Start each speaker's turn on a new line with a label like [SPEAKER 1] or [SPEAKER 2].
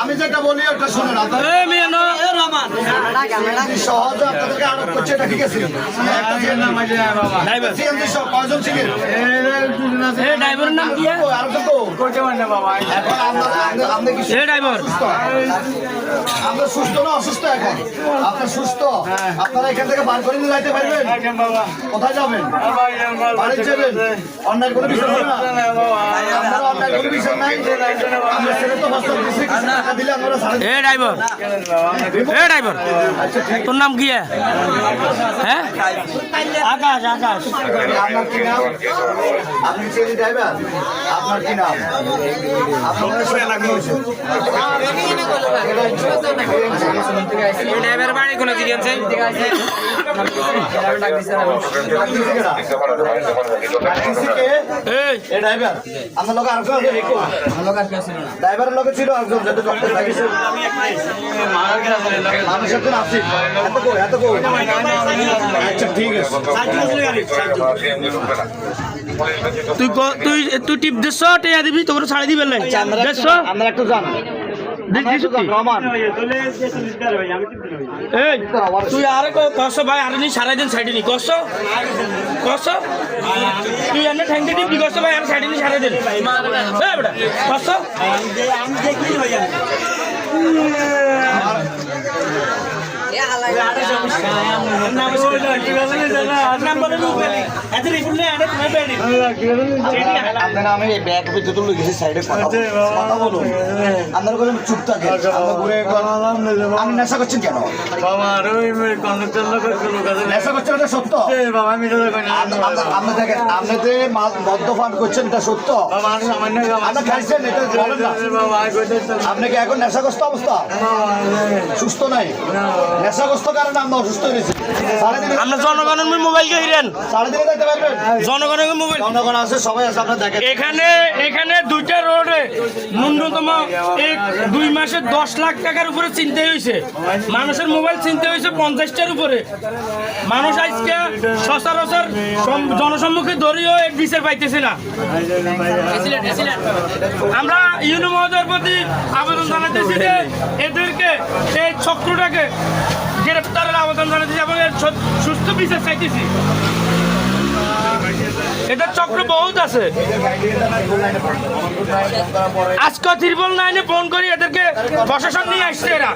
[SPEAKER 1] আমি যেটা বলি ওটা শোনেন, সহজে আপনাদেরকে আরোপ করছে, এটা ঠিক আছে? কয়জন ছিলেন?
[SPEAKER 2] ড্রাইভারের নাম কি?
[SPEAKER 1] আমরা সুস্থ না অসুস্থ? এখন আপনার সুস্থ, আপনারা এখান থেকে বার করে নিয়ে যাইতে পারবেন? কোথায় যাবেন? বাড়ি যাবেন? অন্যায় কোনো বিষয় হবে না? আপনারা অন্যায় কোনো বিষয় নাই? আমরা ছেলে তো বস্তা দিচ্ছি, কিছু টাকা দিলে আমরা
[SPEAKER 2] ড্রাইভার তোর নাম কি? হ্যাঁ, আকাশ।
[SPEAKER 1] আপনার কি নাম? আপনি ছেলে ড্রাইভার? আপনার কি নাম?
[SPEAKER 2] ড্রাইভার বাড়ি কোনো দিকে আছে?
[SPEAKER 1] ড্রাইভারের লোক ছিল একজন, আচ্ছা ঠিক আছে।
[SPEAKER 2] তুই টিপ দেশ টেয়া দিবি, তোর ছাড়ি দিবে
[SPEAKER 1] আমরা একটু জান
[SPEAKER 2] তুই আর কস ভাই আর সারাই দিন সাইডে নি কস তুই এনে ঠ্যাংকে টিপি কস ভাই আর সাইডে নি সারাই দিন বেটা কস
[SPEAKER 1] আমি ব্যাগ ভিতরে গেছি সাইডে কথা বলুন। আপনারা বলেন চুপ থাকে, আমি নেশা করছেন কেন? নেশা করছেন এটা সত্য? আপনাদের মদ্যপান করছেন এটা সত্য? আপনি খাইছেন এটা বলেন না? আপনাকে এখন নেশাগ্রস্ত অবস্থা? সুস্থ নাই? নেশাগ্রস্ত কারণে আমরা অসুস্থ হয়েছি।
[SPEAKER 2] আমরা জনগণের মোবাইলকে হিরেন জনগণের মোবাইল
[SPEAKER 1] জনগণ আছে, সবাই আছে, আপনার দেখেন
[SPEAKER 2] এখানে দুইটা রোডে ন্যূনতম 2 মাসে 10 লাখ টাকার উপরে চিনতে হয়েছে। মানুষের মোবাইল চিনতে হয়েছে 50টার উপরে। মানুষ আজকে সচরাচর জনসম্মুখে ধরিও এক বিচার পাইতেছে না। আমরা ইউনো মহোদয়ের প্রতি আবেদন জানাতেছি যে এদেরকে এই চক্রটাকে গ্রেপ্তারের আবেদন জানাতেছি এবং এর সুস্থ বিচার চাইতেছি। এদের চক্র বহুত আছে। আজকে 999 ফোন করি এদেরকে প্রশাসন নিয়ে আসছে এরা।